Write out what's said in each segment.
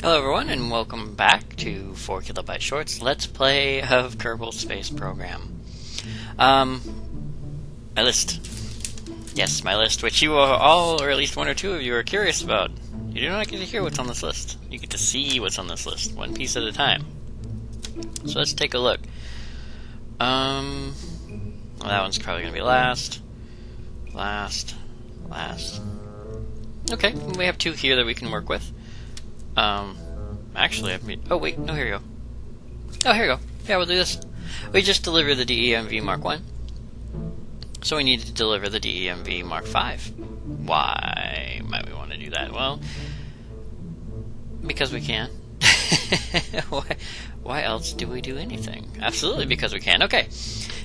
Hello everyone, and welcome back to 4 Kilobyte Shorts Let's Play of Kerbal Space Program. My list. Yes, my list, which you all, or at least one or two of you, are curious about. You do not get to hear what's on this list. You get to see what's on this list, one piece at a time. So let's take a look. Well, that one's probably going to be last. Last. Okay, we have two here that we can work with. Actually, oh wait, no, here you go. Oh, here you go. Yeah, we'll do this. We just delivered the DEMV Mark 1. So we need to deliver the DEMV Mark 5. Why might we want to do that? Well, because we can. Why else do we do anything? Absolutely because we can. Okay.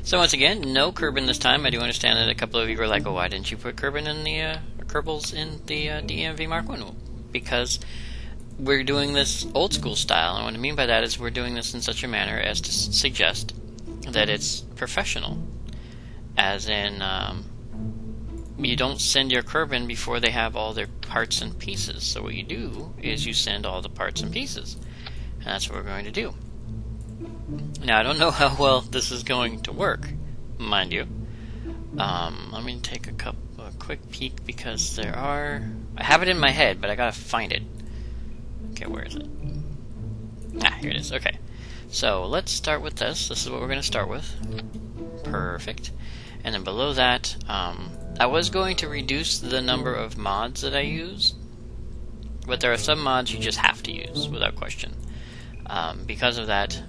So once again, no Kerbin this time. I do understand that a couple of you were like, well, why didn't you put Kerbin in the, Kerbals in the DEMV Mark 1? Because we're doing this old school style, and what I mean by that is we're doing this in such a manner as to suggest that it's professional. As in, you don't send your Kerbin before they have all their parts and pieces. So what you do is you send all the parts and pieces. And that's what we're going to do. Now, I don't know how well this is going to work, mind you. Let me take a quick peek, because there are... I have it in my head, but I gotta find it. Okay, where is it? Ah, here it is. Okay. So, let's start with this. This is what we're going to start with. Perfect. And then below that, I was going to reduce the number of mods that I use, but there are some mods you just have to use, without question. Because of that,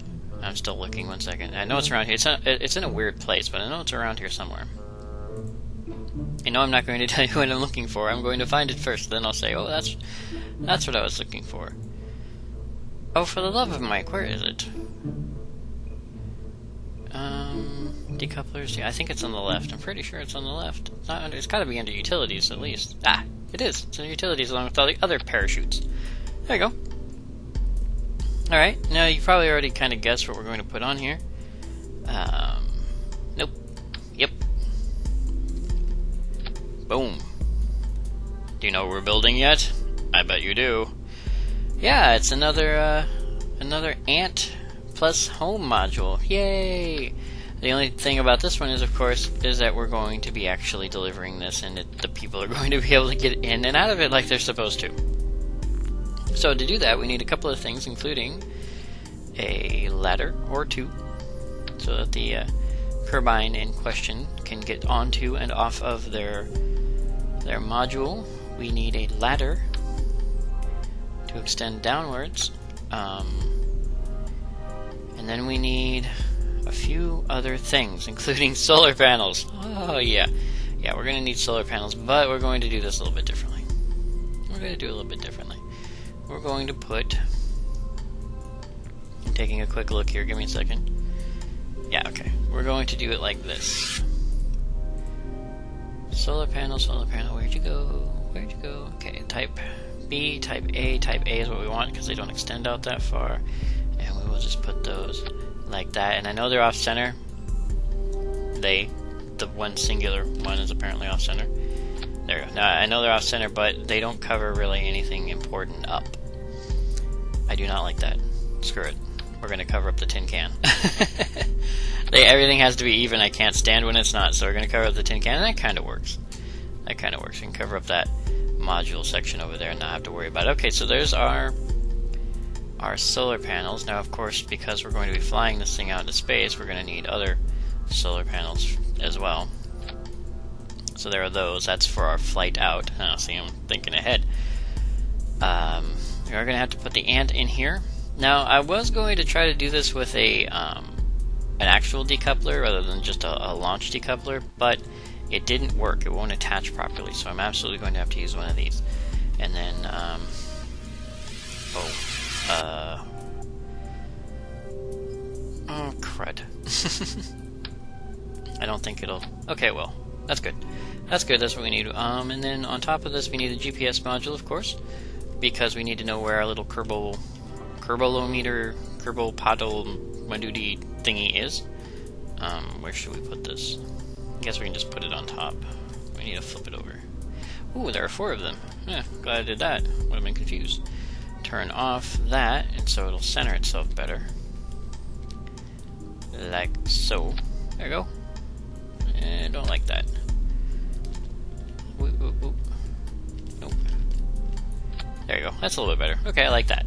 I'm still looking. One second. I know it's around here. It's in a weird place, but I know it's around here somewhere. You know, I'm not going to tell you what I'm looking for. I'm going to find it first, then I'll say, oh, that's what I was looking for. Oh, for the love of Mike, where is it? Decouplers, yeah, I think it's on the left. I'm pretty sure it's on the left. It's not under, it's gotta be under utilities, at least. Ah, it is. It's under utilities along with all the other parachutes. There you go. Alright, now you probably already kind of guessed what we're going to put on here. Nope. Yep. Boom. Do you know what we're building yet? I bet you do. Yeah, it's another Ant plus home module. Yay! The only thing about this one is, of course, is that we're going to be actually delivering this, and the people are going to be able to get in and out of it like they're supposed to. So to do that, we need a couple of things, including a ladder or two, so that the Kerbine in question can get onto and off of their module. We need a ladder to extend downwards, and then we need a few other things, including solar panels. Oh yeah, we're going to need solar panels, but we're going to do this a little bit differently. We're going to put... I'm taking a quick look here, give me a second. Yeah, okay. We're going to do it like this. Solar panel, where'd you go? Okay, type B, type A is what we want, because they don't extend out that far. And we will just put those like that. And I know they're off-center. The one singular one is apparently off-center. There we go. Now, I know they're off-center, but they don't cover really anything important up. I do not like that. Screw it. We're going to cover up the tin can. Everything has to be even. I can't stand when it's not, so we're going to cover up the tin can, and that kind of works. We can cover up that module section over there and not have to worry about it. Okay, so there's our solar panels. Now, of course, because we're going to be flying this thing out into space, we're going to need other solar panels as well. So there are those. That's for our flight out. Oh, see, I'm thinking ahead. We are going to have to put the ant in here. Now, I was going to try to do this with an actual decoupler rather than just a launch decoupler, but it didn't work. It won't attach properly, so I'm absolutely going to have to use one of these. And then, oh, crud. I don't think it'll... Okay, well, that's good. That's what we need. And then on top of this, we need a GPS module, of course, because we need to know where our little Kerbal Podal Madoody thingy is. Where should we put this? I guess we can just put it on top. We need to flip it over. Ooh, there are 4 of them. Yeah, glad I did that. Would have been confused. turn off that, and so it'll center itself better. Like so. There you go. I don't like that. Nope. There you go. That's a little bit better. Okay, I like that.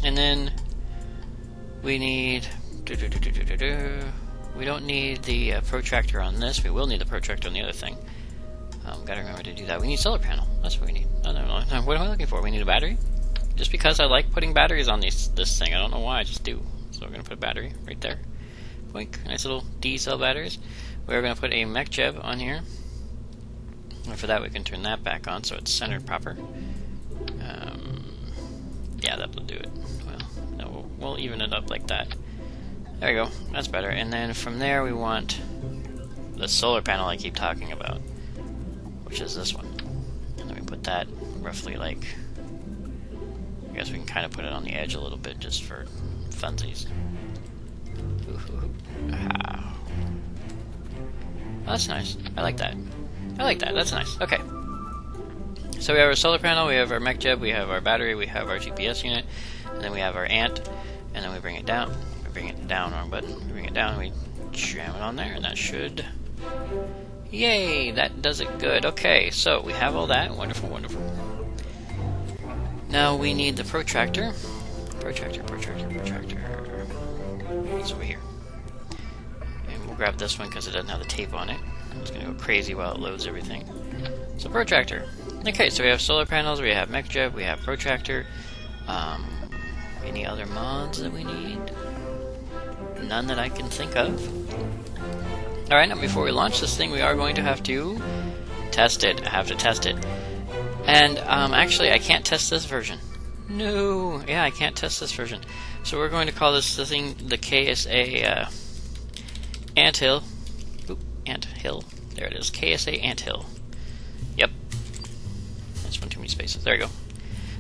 And then we need... We don't need the protractor on this. We will need the protractor on the other thing. Gotta remember to do that. We need solar panel. That's what we need. No. What am I looking for? We need a battery? Just because I like putting batteries on this thing. I don't know why, I just do. So we're gonna put a battery right there. Boink. Nice little D-cell batteries. We're gonna put a mech jeb on here. And for that we can turn that back on so it's centered proper. Yeah, that will do it. Well, no, we'll even it up like that. There you go. That's better. And then from there we want the solar panel I keep talking about, which is this one. And then we put that roughly like... I guess we can kind of put it on the edge a little bit just for funsies. Ah. That's nice. I like that. I like that. That's nice. Okay. So we have our solar panel, we have our mech jeb, we have our battery, we have our GPS unit, and then we have our ant, and then we bring it down. We bring it down, wrong button. We bring it down, we jam it on there, and that should... Yay! That does it good. Okay, so we have all that. Wonderful, wonderful. Now we need the protractor. Protractor. It's over here. And we'll grab this one because it doesn't have the tape on it. It's going to go crazy while it loads everything. So protractor. Okay, so we have solar panels, we have mech jeb, we have protractor. Any other mods that we need? None that I can think of. Alright, now before we launch this thing, we are going to have to test it. I have to test it. And actually, I can't test this version. No! Yeah, I can't test this version. So we're going to call this thing the KSA Anthill. Oop, Anthill. There it is. KSA Anthill. Yep. That's one too many spaces. There you go.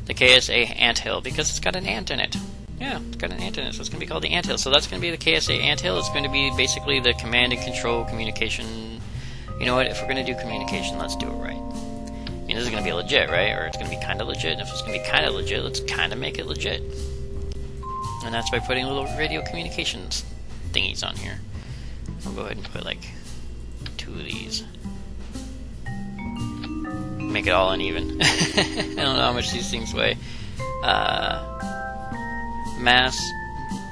The KSA Anthill, because it's got an ant in it. Yeah, it's got an ant in it, so it's going to be called the Anthill. So that's going to be the KSA Anthill. It's going to be basically the command and control communication. You know what? If we're going to do communication, let's do it right. I mean, this is going to be legit, right? Or it's going to be kind of legit. And if it's going to be kind of legit, let's kind of make it legit. And that's by putting little radio communications thingies on here. I'll go ahead and put like 2 of these. Make it all uneven. I don't know how much these things weigh. Mass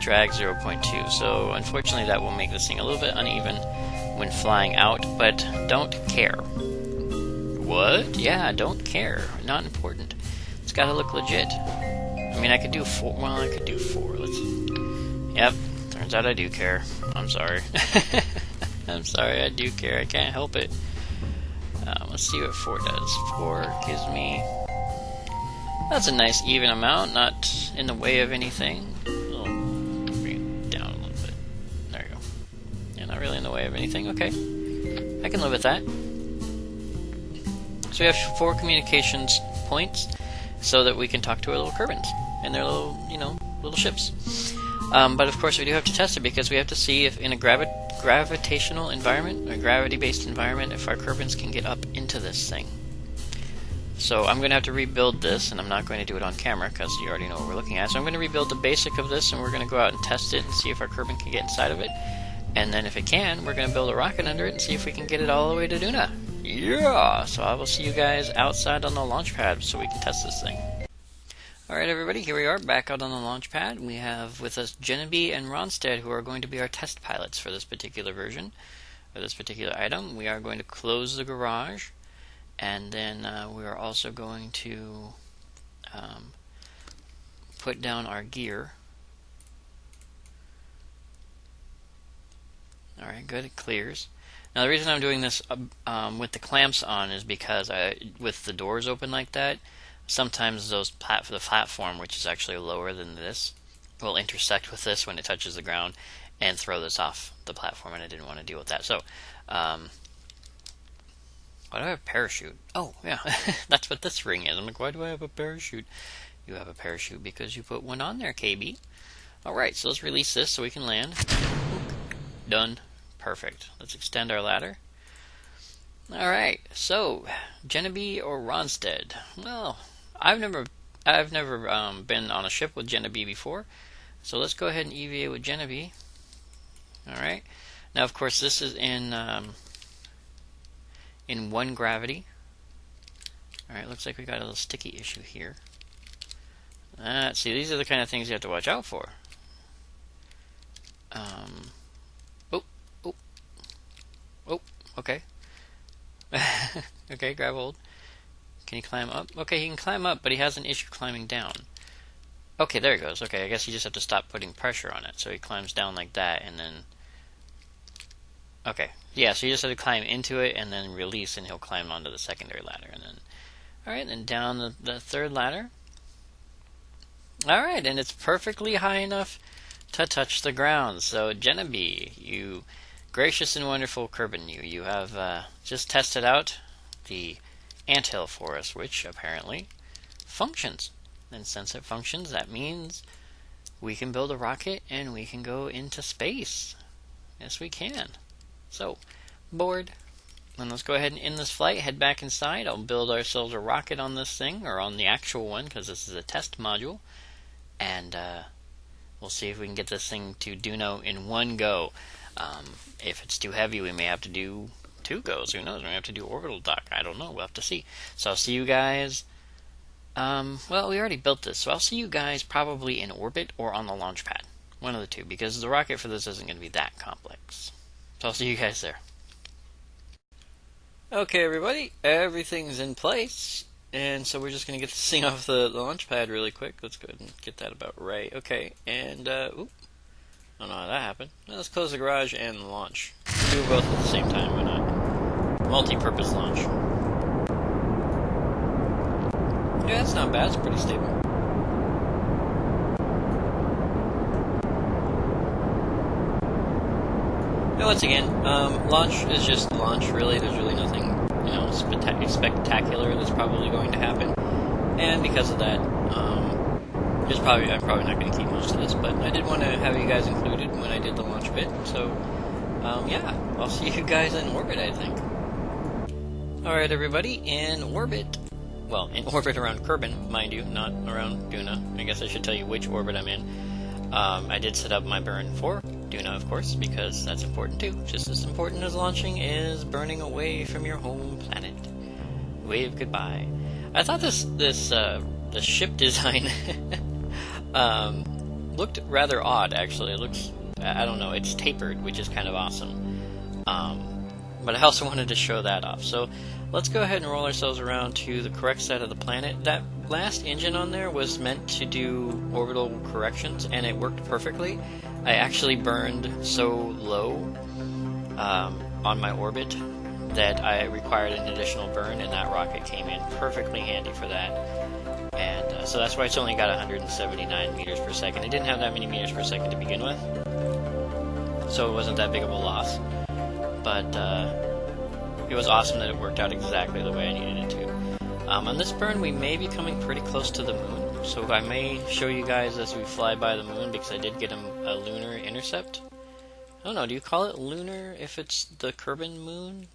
drag 0.2. So unfortunately that will make this thing a little bit uneven when flying out, but don't care. What? Yeah, don't care. Not important. It's gotta look legit. I mean, I could do 4. Well, I could do 4. Let's... Yep. Turns out I do care. I'm sorry. I'm sorry, I do care. I can't help it. Let's see what 4 does. 4 gives me... That's a nice even amount, not in the way of anything. I'll bring it down a little bit. There you go. Yeah, not really in the way of anything. Okay. I can live with that. So we have 4 communications points so that we can talk to our little Kerbals and their little, little ships. But of course we do have to test it because we have to see if in a gravitational environment, a gravity-based environment, if our Kerbals can get up into this thing. So I'm going to have to rebuild this, and I'm not going to do it on camera because you already know what we're looking at. So I'm going to rebuild the basic of this, and we're going to go out and test it and see if our Kerbal can get inside of it. And then if it can, we're going to build a rocket under it and see if we can get it all the way to Duna. Yeah! So I will see you guys outside on the launch pad so we can test this thing. Alright everybody, here we are back out on the launch pad. We have with us Genevieve and Ronstead, who are going to be our test pilots for this particular version, or this particular item. We are going to close the garage. And then we are also going to put down our gear. Alright, good, it clears. Now the reason I'm doing this with the clamps on is because with the doors open like that, sometimes the platform, which is actually lower than this, will intersect with this when it touches the ground and throw this off the platform, and I didn't want to deal with that. So, why do I have a parachute? Oh, yeah, that's what this ring is. I'm like, why do I have a parachute? You have a parachute because you put one on there, KB. Alright, so let's release this so we can land. Done. Perfect. Let's extend our ladder. Alright, so, Genevieve or Ronstead? Well, I've never I've never been on a ship with Jenna B before, so let's go ahead and EVA with Jenna B. Alright, now of course this is in 1 gravity. Alright, looks like we got a little sticky issue here. See, these are the kind of things you have to watch out for. Okay. Okay, grab hold. Can he climb up? Okay, he can climb up, but he has an issue climbing down. Okay, there he goes. Okay, I guess you just have to stop putting pressure on it. So he climbs down like that, and then... Okay, yeah, so you just have to climb into it, and then release, and he'll climb onto the secondary ladder. And then, alright, then down the 3rd ladder. Alright, and it's perfectly high enough to touch the ground. So, Jenna B, you gracious and wonderful Kerbin, you have just tested out the Anthill for us, which apparently functions. And since it functions, that means we can build a rocket and we can go into space. Yes, we can. So, board. And let's go ahead and end this flight, head back inside. I'll build ourselves a rocket on this thing, or on the actual one, because this is a test module. And we'll see if we can get this thing to Duna in 1 go. If it's too heavy, we may have to do 2 goes. Who knows? We may have to do orbital dock. I don't know. We'll have to see. So I'll see you guys... well, we already built this, so I'll see you guys probably in orbit or on the launch pad. One of the two, because the rocket for this isn't going to be that complex. So I'll see you guys there. Okay, everybody. Everything's in place. And so we're just going to get this thing off the launch pad really quick. Let's go ahead and get that about right. Okay, and, oop. I don't know how that happened. Well, let's close the garage and launch. Do both at the same time, why not? Multi-purpose launch. Yeah, that's not bad. It's pretty stable. And once again, launch is just launch, really. There's really nothing, you know, spectacular that's probably going to happen. And because of that, I'm probably not going to keep most of this, but I did want to have you guys included when I did the launch bit. So, yeah, I'll see you guys in orbit, I think. Alright, everybody, in orbit. Well, in orbit around Kerbin, mind you, not around Duna. I guess I should tell you which orbit I'm in. I did set up my burn for Duna, of course, because that's important too. Just as important as launching is burning away from your home planet. Wave goodbye. I thought the ship design looked rather odd, actually. It looks, I don't know, it's tapered, which is kind of awesome. But I also wanted to show that off. So let's go ahead and roll ourselves around to the correct side of the planet. That last engine on there was meant to do orbital corrections, and it worked perfectly. I actually burned so low on my orbit that I required an additional burn, and that rocket came in perfectly handy for that. And so that's why it's only got 179 meters per second. It didn't have that many meters per second to begin with, so it wasn't that big of a loss. But it was awesome that it worked out exactly the way I needed it to. On this burn, we may be coming pretty close to the moon, so I may show you guys as we fly by the moon, because I did get a lunar intercept. I don't know, do you call it lunar if it's the Kerbin moon?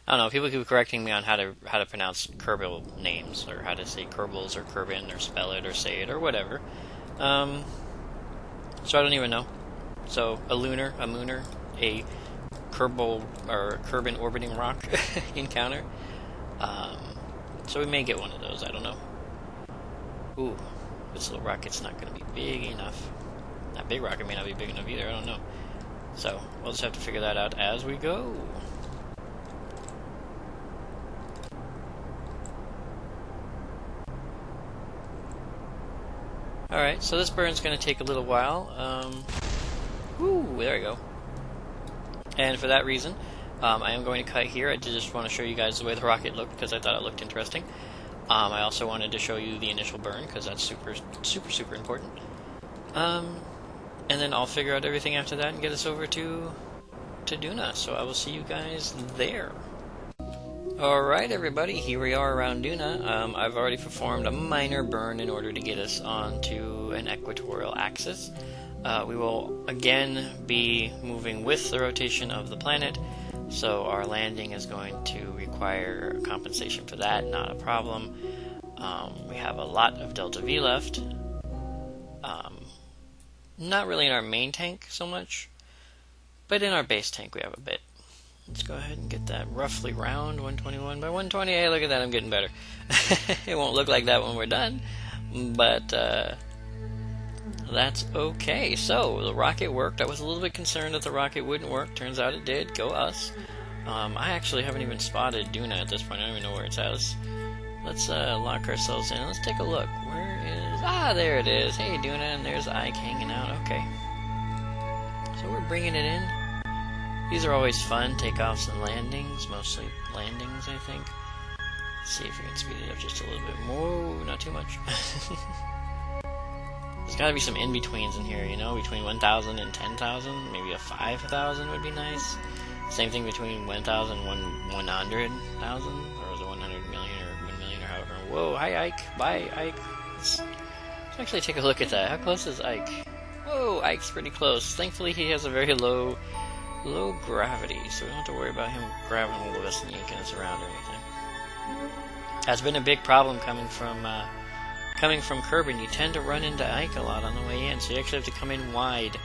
I don't know, people keep correcting me on how to pronounce Kerbal names, or how to say Kerbals or Kerbin, or spell it, or say it, or whatever. So I don't even know. So, a lunar, a mooner, a Kerbal, or Kerbin orbiting rock encounter. So we may get one of those, I don't know. Ooh, this little rocket's not going to be big enough. That big rocket may not be big enough either, I don't know. So, we'll just have to figure that out as we go. Alright, so this burn's going to take a little while. There we go. And for that reason, I am going to cut here. I just want to show you guys the way the rocket looked, because I thought it looked interesting. I also wanted to show you the initial burn, because that's super important. And then I'll figure out everything after that and get us over to Duna. So I will see you guys there. Alright, everybody, here we are around Duna. I've already performed a minor burn in order to get us onto an equatorial axis. We will again be moving with the rotation of the planet, so our landing is going to require compensation for that, not a problem. We have a lot of Delta V left. Not really in our main tank so much, but in our base tank we have a bit. Let's go ahead and get that roughly round, 121 by 120. Hey, look at that, I'm getting better. It won't look like that when we're done, but that's okay. So, the rocket worked. I was a little bit concerned that the rocket wouldn't work. Turns out it did. Go us. I actually haven't even spotted Duna at this point. I don't even know where it's at. Let's lock ourselves in. Let's take a look. Where is... Ah, there it is. Hey, Duna, and there's Ike hanging out. Okay. So we're bringing it in. These are always fun. Takeoffs and landings. Mostly landings, I think. Let's see if we can speed it up just a little bit more. Not too much. There's got to be some in-betweens in here, you know? Between 1,000 and 10,000. Maybe a 5,000 would be nice. Same thing between 1,000 and 100,000. Or is it 100 million or 1 million or however. Whoa, hi Ike. Bye, Ike. Let's actually take a look at that. How close is Ike? Whoa, Ike's pretty close. Thankfully he has a very low gravity, so we don't have to worry about him grabbing hold of us and yanking us around or anything. That's been a big problem coming from Kerbin. You tend to run into Ike a lot on the way in, so you actually have to come in wide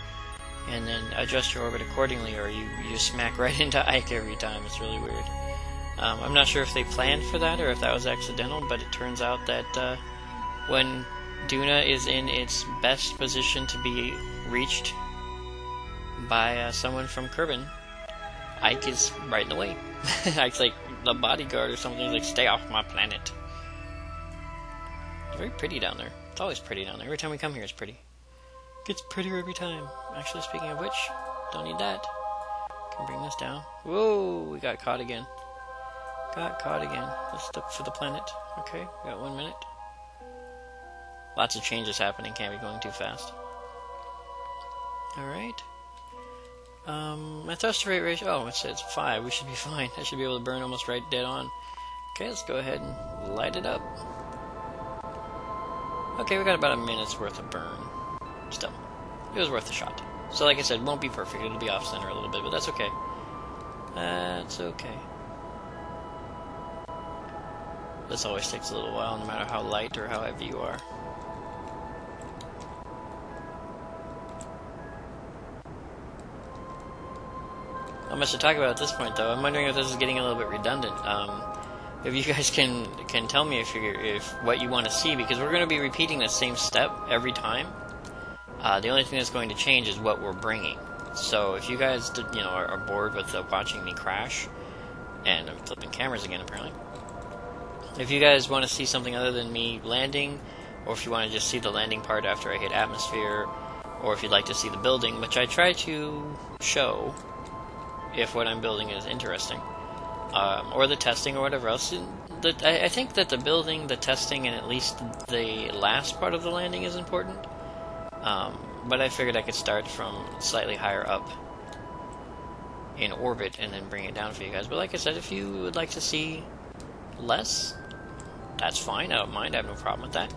and then adjust your orbit accordingly, or you just smack right into Ike every time. It's really weird. I'm not sure if they planned for that or if that was accidental, but it turns out that when Duna is in its best position to be reached by someone from Kerbin, Ike is right in the way. Ike's like the bodyguard or something. He's like, stay off my planet. It's very pretty down there. It's always pretty down there. Every time we come here, it's pretty. It gets prettier every time. Actually, speaking of which, don't need that. Can bring this down. Whoa, we got caught again. Got caught again. Let's look for the planet. Okay, we got 1 minute. Lots of changes happening. Can't be going too fast. Alright. My thrust rate ratio, oh, it says 5, we should be fine. I should be able to burn almost right dead on. Okay, let's go ahead and light it up. Okay, we got about a minute's worth of burn. Still, it was worth a shot. So like I said, won't be perfect, it'll be off-center a little bit, but that's okay. That's okay. This always takes a little while, no matter how light or how heavy you are. Not much to talk about at this point, though. I'm wondering if this is getting a little bit redundant. If you guys can tell me if what you want to see, because we're going to be repeating the same step every time. The only thing that's going to change is what we're bringing. So if you guys, are bored with watching me crash, and I'm flipping cameras again apparently. If you guys want to see something other than me landing, or if you want to just see the landing part after I hit atmosphere, or if you'd like to see the building, which I try to show if what I'm building is interesting, or the testing or whatever else. I think that the building, the testing, and at least the last part of the landing is important, but I figured I could start from slightly higher up in orbit and then bring it down for you guys. But like I said, if you would like to see less, that's fine. I don't mind. I have no problem with that.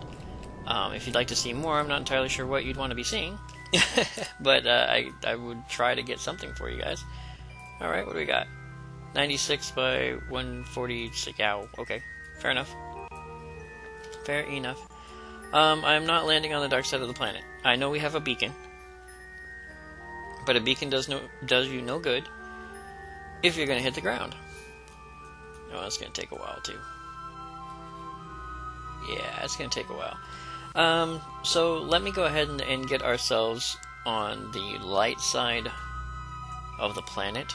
If you'd like to see more, I'm not entirely sure what you'd want to be seeing, but I would try to get something for you guys. Alright, what do we got? 96 by 146. Yeah, okay. Fair enough. Fair enough. I'm not landing on the dark side of the planet. I know we have a beacon, but a beacon does you no good if you're going to hit the ground. Oh, that's going to take a while, too. Yeah, it's going to take a while. So let me go ahead and get ourselves on the light side of the planet.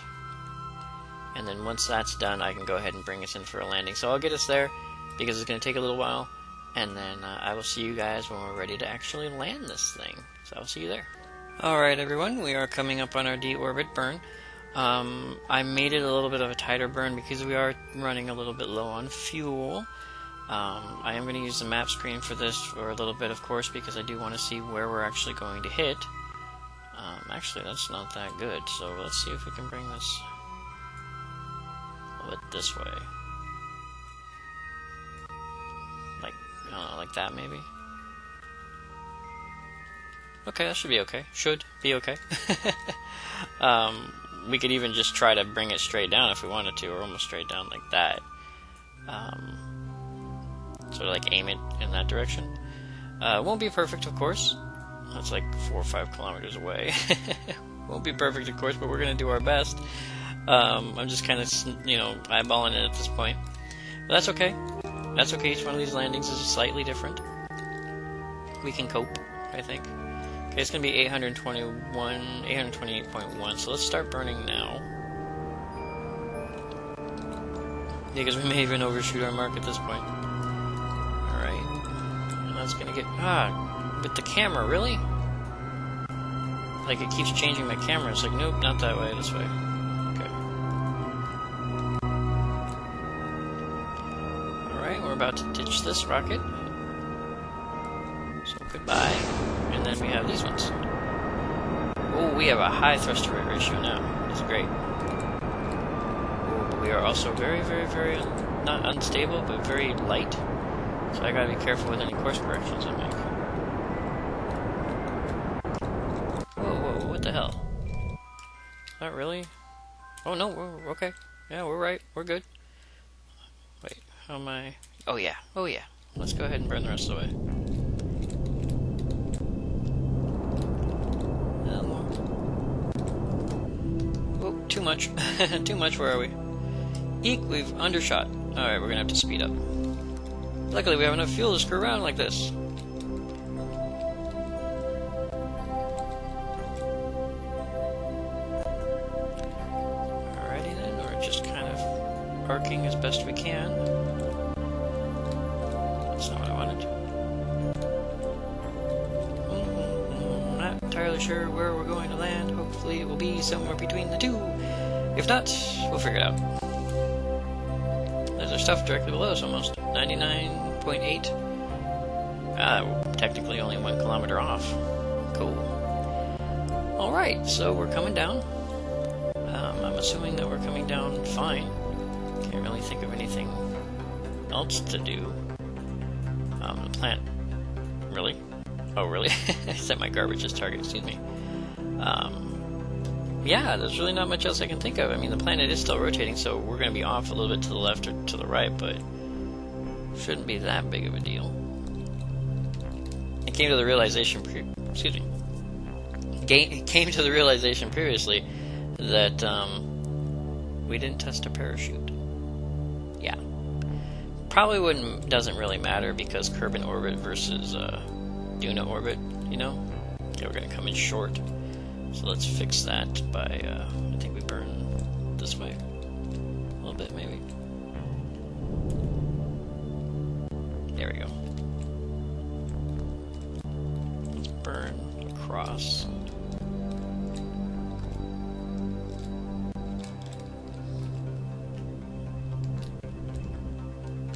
And then once that's done, I can go ahead and bring us in for a landing. So I'll get us there, because it's going to take a little while. And then I will see you guys when we're ready to actually land this thing. So I'll see you there. Alright everyone, we are coming up on our deorbit burn. I made it a little bit of a tighter burn because we are running a little bit low on fuel. I am going to use the map screen for this for a little bit, of course, because I do want to see where we're actually going to hit. Actually, that's not that good, so let's see if we can bring this a little bit this way. Like, I don't know, like that maybe? Okay, that should be okay. Should be okay. We could even just try to bring it straight down if we wanted to, or almost straight down like that. So sort of like aim it in that direction. Won't be perfect, of course. That's like 4 or 5 kilometers away. Won't be perfect, of course, but we're going to do our best. I'm just kind of, eyeballing it at this point. But that's okay. That's okay. Each one of these landings is slightly different. We can cope, I think. Okay, it's going to be 828.1, so let's start burning now. Yeah, because we may even overshoot our mark at this point. Alright. And that's going to get... with the camera, really? Like, it keeps changing my camera. It's like, nope, not that way, this way. Okay. Alright, we're about to ditch this rocket. So, goodbye. And then we have these ones. Oh, we have a high thruster rate ratio now. This is great. Oh, but we are also very, very, very, not unstable, but very light. So I gotta be careful with any course corrections I make. Whoa, what the hell? Not really? Oh no, we're okay. Yeah, we're right. We're good. Wait, how am I? Oh yeah. Let's go ahead and burn the rest of the way. Oh, too much. Too much, where are we? Eek, we've undershot. Alright, we're gonna have to speed up. Luckily, we have enough fuel to screw around like this. Alrighty then, we're just kind of arcing as best we can. That's not what I wanted. Not entirely sure where we're going to land. Hopefully it will be somewhere between the two. If not, we'll figure it out. There's our stuff directly below us almost. 99.8. Technically only 1 kilometer off. Cool. Alright, so we're coming down. I'm assuming that we're coming down fine. Can't really think of anything else to do. The plant. Really? Oh, really? I set my garbage as target, excuse me. Yeah, there's really not much else I can think of. I mean, the planet is still rotating, so we're going to be off a little bit to the left or to the right, but shouldn't be that big of a deal. I came to the realization came to the realization previously that we didn't test a parachute. Yeah. Probably doesn't really matter because Kerbal orbit versus Duna orbit, you know? Okay, we're going to come in short. So let's fix that by, I think we burn this way. A little bit, maybe. There we go. Let's burn across.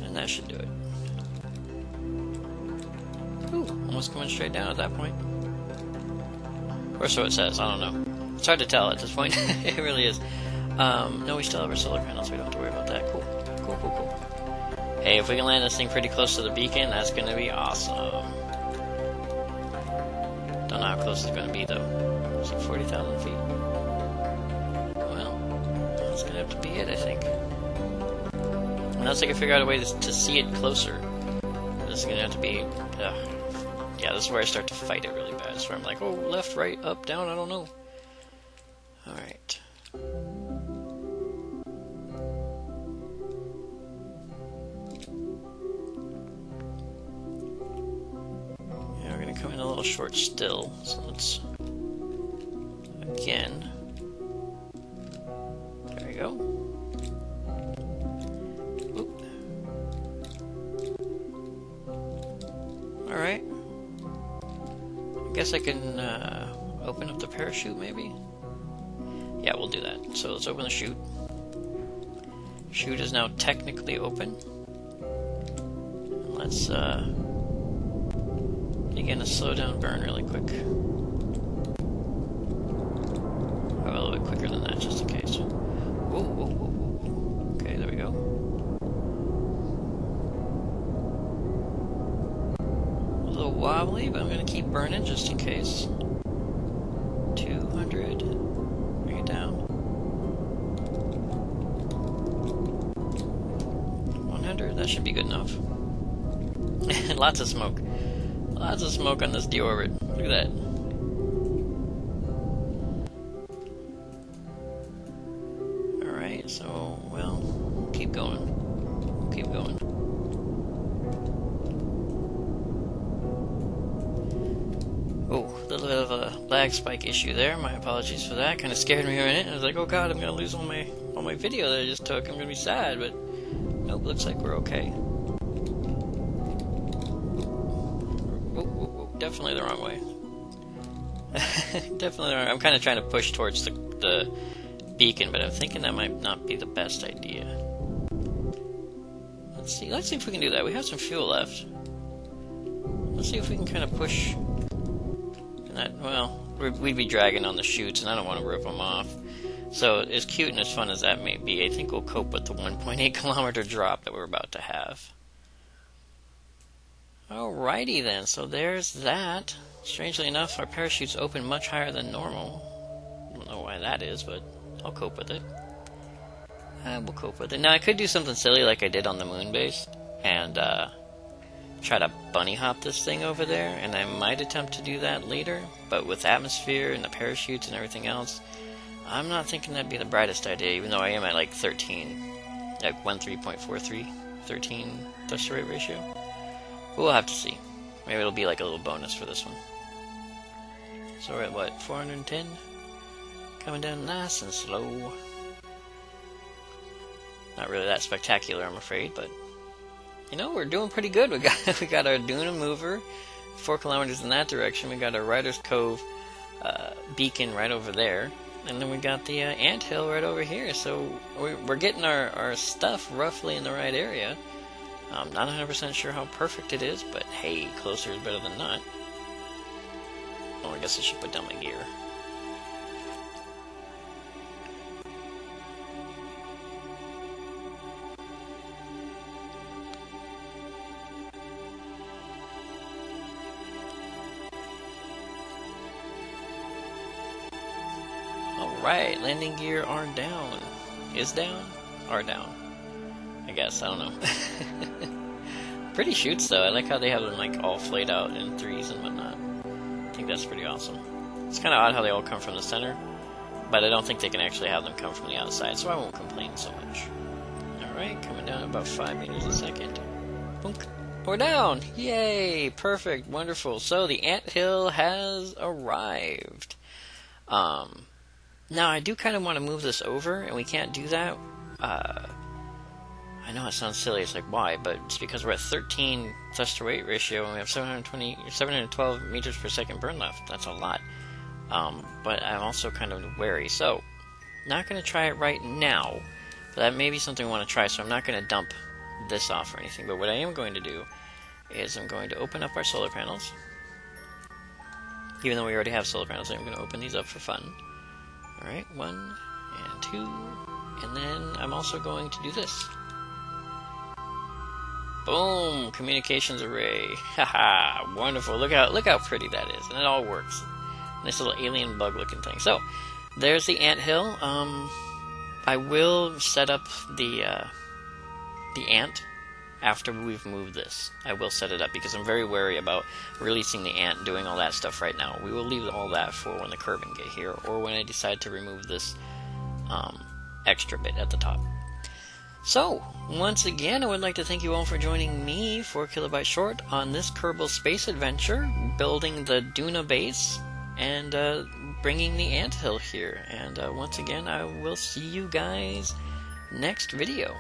And that should do it. Ooh, almost coming straight down at that point. Or so it says, I don't know. It's hard to tell at this point. It really is. No, we still have our solar panels, so we don't have to worry about that. Cool. Hey, if we can land this thing pretty close to the beacon, that's going to be awesome. Don't know how close it's going to be, though. Is it 40,000 feet? Well, that's going to have to be it, I think. Unless I can figure out a way to see it closer. This is going to have to be... yeah, this is where I start to fight it really bad. It's where I'm like, oh, left, right, up, down, I don't know. Alright. Yeah, we're going to come in a little short still. So let's... Again. There we go. Alright. I guess I can open up the parachute, maybe? Yeah, we'll do that. So let's open the chute. Chute is now technically open. Let's begin a slow down burn really quick. Oh, a little bit quicker than that, just in case. Whoa. Okay, there we go. A little wobbly, but I'm going to keep burning just in case. 200. Bring it down. 100. That should be good enough. Lots of smoke. Lots of smoke on this deorbit. Look at that. Alright, so, well, keep going. Keep going. Oh, a little bit of a lag spike issue there. My apologies for that. Kind of scared me a minute. I was like, oh god, I'm going to lose all my video that I just took. I'm going to be sad, but nope, looks like we're okay. Definitely the wrong way. Definitely the wrong. I'm kind of trying to push towards the beacon, but I'm thinking that might not be the best idea. Let's see if we can do that. We have some fuel left. Let's see if we can kind of push. Well, we'd be dragging on the chutes, and I don't want to rip them off. So, as cute and as fun as that may be, I think we'll cope with the 1.8 kilometer drop that we're about to have. Alrighty then, so there's that. Strangely enough, our parachutes open much higher than normal. I don't know why that is, but I'll cope with it. We'll cope with it. Now, I could do something silly like I did on the moon base, and try to bunny hop this thing over there, and I might attempt to do that later, but with atmosphere and the parachutes and everything else, I'm not thinking that'd be the brightest idea, even though I am at like 13, like 13 thrust to rate ratio. We'll have to see. Maybe it'll be like a little bonus for this one. So we're at what, 410? Coming down nice and slow. Not really that spectacular, I'm afraid, but you know, we're doing pretty good. We got our Duna mover, 4 kilometers in that direction. We got our Riders Cove beacon right over there, and then we got the Anthill right over here. So we're getting our stuff roughly in the right area. I'm not 100% sure how perfect it is, but hey, closer is better than not. Oh, I guess I should put down my gear. Alright, landing gear are down. Is down? Are down. I guess, I don't know. Pretty shoots though, I like how they have them like all flayed out in threes and whatnot. I think that's pretty awesome. It's kind of odd how they all come from the center, but I don't think they can actually have them come from the outside, so I won't complain so much. Alright, coming down about 5 meters a second. Boink. We're down! Yay! Perfect, wonderful. So the Anthill has arrived. Now I do kind of want to move this over, and we can't do that. I know it sounds silly, it's like, why? But it's because we're at 13 thrust to weight ratio, and we have 712 meters per second burn left. That's a lot. But I'm also kind of wary, so not going to try it right now. But that may be something I want to try, so I'm not going to dump this off or anything. But what I am going to do is I'm going to open up our solar panels. Even though we already have solar panels, I'm going to open these up for fun. Alright, 1 and 2, and then I'm also going to do this. Boom! Communications array. Haha, wonderful. Look how pretty that is, and it all works. Nice little alien bug looking thing. So, there's the Anthill. I will set up the ant after we've moved this. I will set it up because I'm very wary about releasing the ant and doing all that stuff right now. We will leave all that for when the Kerbin get here, or when I decide to remove this extra bit at the top. So, once again, I would like to thank you all for joining me for Kilobyte Short on this Kerbal Space adventure, building the Duna base, and bringing the Anthill here. And once again, I will see you guys next video.